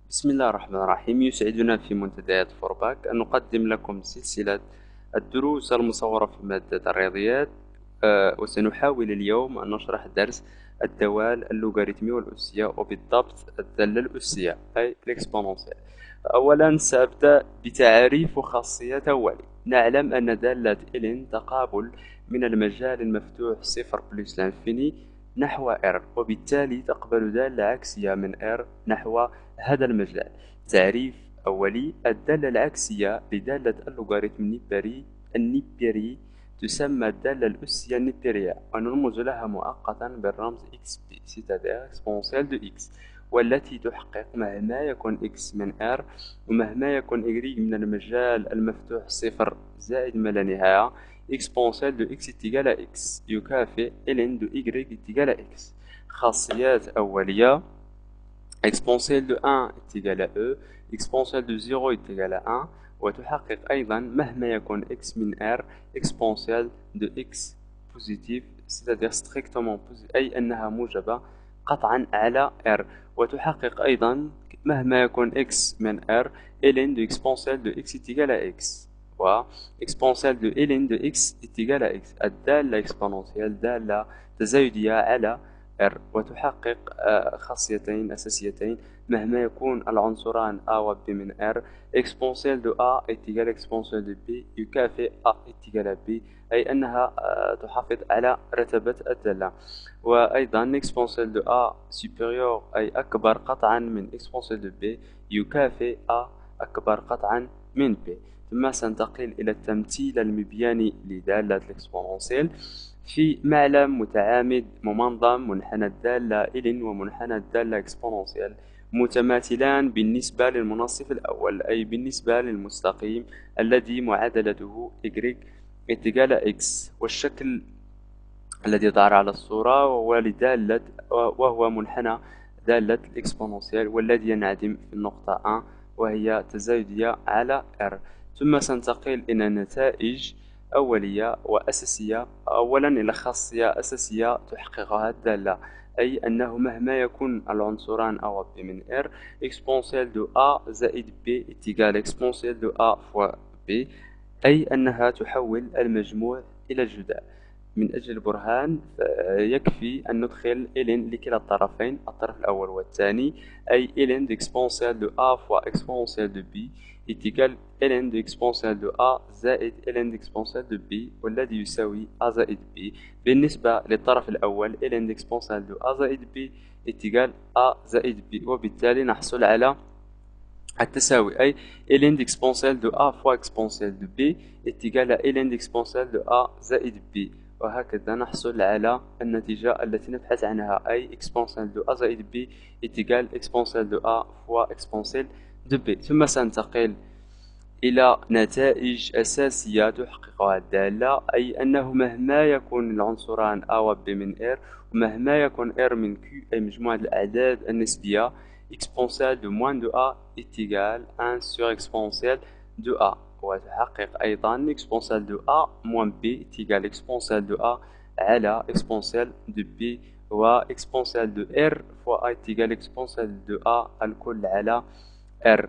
بسم الله الرحمن الرحيم. يسعدنا في منتديات فورباك أن نقدم لكم سلسلة الدروس المصورة في مادة الرياضيات. وسنحاول اليوم أن نشرح درس الدوال اللوغاريتمية والأسية، وبالضبط الدالة الأسية أي الإكسبوننسيال. أولا سأبدأ بتعريف خاصية أولي. نعلم أن دالة إلين تقابل من المجال المفتوح صفر بلس لانفيني نحو R، وبالتالي تقبل دالة عكسية من R نحو هذا المجال. تعريف أولي: الدالة العكسية لدالة اللوغاريتم النيبيري تسمى الدالة الأسية النيبيرية، ونرمز لها مؤقتا بالرمز XP c'est-à-dire exponentielle de X، والتي تحقق مهما يكون X من R ومهما يكون Y من المجال المفتوح صفر زائد ما لا نهاية. exponentielle de X est égale à X يكافئ ln de Y est égale à X. خاصيات أولية: exponentielle de 1 est égal à E، exponentielle de 0 est égal à 1، وتحقق أيضا مهما يكون x من R exponentielle de x positif c'est-à-dire strictement positif أي أنها موجبة قطعا على R، وتحقق أيضا مهما يكون x من R ln de exponentielle de x est égal à x، و exponentielle de ln de x est égal à x. الدالة exponentielle دالة تزايدية على R، وتحقق خاصيتين أساسيتين: مهما يكون العنصران A و B من R exponentielle de A est égal à exponentielle de B يكافئ A est égal à B، أي أنها تحافظ على رتبة الدالة. وأيضا exponentielle de A supérieur أي أكبر قطعا من exponentielle de B يكافئ A أكبر قطعا من B. ثم سننتقل إلى التمثيل المبياني لدالة الإكسبوننسيال. في معلم متعامد ممنظم منحنى الدالة إلين ومنحنى الدالة إكسبوننسيال متماثلان بالنسبة للمنصف الأول أي بالنسبة للمستقيم الذي معادلته y اتجاه x، والشكل الذي ظهر على الصورة وهو منحنى دالة الإكسبوننسيال والذي ينعدم في النقطة 1 وهي تزايدية على R. ثم سننتقل إلى نتائج أولية وأساسية. أولا إلى خاصية أساسية تحققها الدالة، أي أنه مهما يكون العنصران A و B من R exponentielle de A زائد B est égal exponentielle de A fois B، أي أنها تحول المجموع إلى الجداء. من أجل البرهان يكفي أن ندخل ln لكلا الطرفين الطرف الأول والثاني، أي ln de exponentielle de A fois exponentielle de B est égal ln de exponentielle de A زائد ln de exponentielle de B، والذي يساوي A زائد B. بالنسبة للطرف الأول ln de exponentielle de A زائد B est égal A زائد B، وبالتالي نحصل على التساوي، أي ln exponentielle de A fois exponentielle de B est égal à ln exponentielle de A زائد B. وهكذا نحصل على النتيجة التي نبحث عنها، أي exponentielle de A زائد B est égal exponentielle de A fois exponentielle de B. ثم سننتقل إلى نتائج أساسية تحققها الدالة، أي أنه مهما يكون العنصران A و B من R ومهما يكون R من Q أي مجموعة الأعداد النسبية exponentielle de moins de A est égal 1 sur exponentielle de A، وتحقق أيضا exponentielle de A moins B est égal exponentielle de A على exponentielle de B، و exponentielle de R fois A est égal exponentielle de A الكل على R.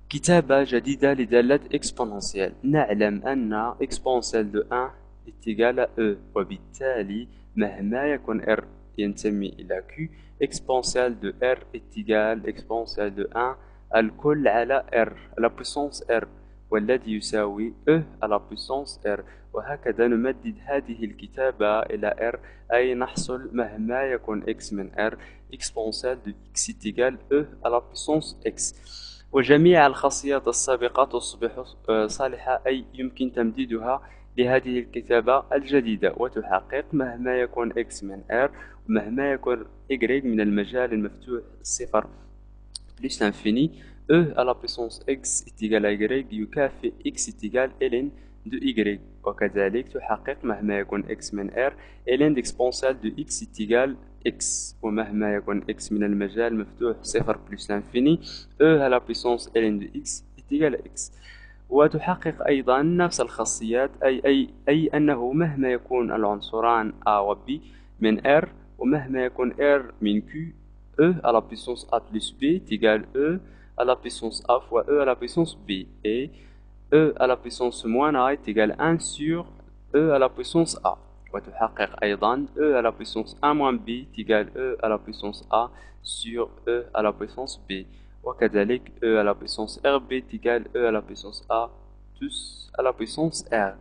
كتابة جديدة لدالة exponentielle. نعلم أن exponentielle de 1 est égal à E، وبالتالي مهما يكون R ينتمي إلى Q exponentielle de R est égal exponentielle de 1 الكل على R à la puissance R، والذي يساوي E à la puissance R. وهكذا نمدد هذه الكتابة إلى R، أي نحصل مهما يكون x من R exponentielle de x est égal E à la puissance x. وجميع الخاصيات السابقة تصبح صالحة، أي يمكن تمديدها لهذه الكتابة الجديدة وتحقق مهما يكون x من R ومهما يكون y من المجال المفتوح صفر plus l'infini. E à la puissance x est égal à y يكافئ x est égal ln de y، وكذلك تحقق مهما يكون x من R ln exponentielle de x est égal x، ومهما يكون x من المجال مفتوح صفر plus l'infini E à la puissance ln de x est égal à x. وتحقق أيضا نفس الخاصيات، أي أنه مهما يكون العنصران A و B من R ومهما يكون R من Q E à la puissance A plus B est égal E à la puissance a fois e à la puissance b. Et e à la puissance moins a est égal à 1 sur e à la puissance a. وتحقق أيضا e à la puissance a moins b est égal e à la puissance a sur e à la puissance b. وكذلك e à la puissance rb est égal e à la puissance a plus à la puissance r.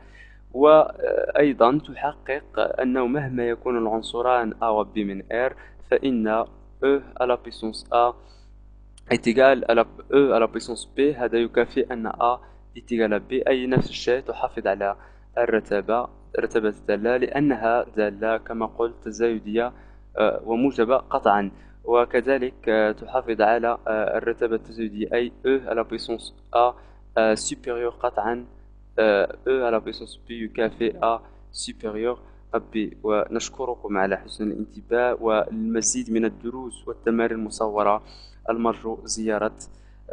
وأيضا تحقق أنه مهما يكون العنصران A و B من R فإن E à la puissance A est égal à E à la puissance B. هذا يكافئ أن A est égal à B، أي نفس الشيء تحافظ على رتبة الدالة لأنها دالة كما قلت تزايدية وموجبة قطعا. وكذلك تحافظ على الرتبة التزايدية أي E à la puissance A supérieur قطعا E à la puissance B يكافئ A supérieur à B. ونشكركم على حسن الانتباه، والمزيد من الدروس والتمارين المصورة المرجو زيارة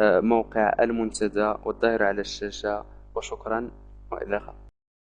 موقع المنتدى والظاهر على الشاشة. وشكرا وإلى اللقاء.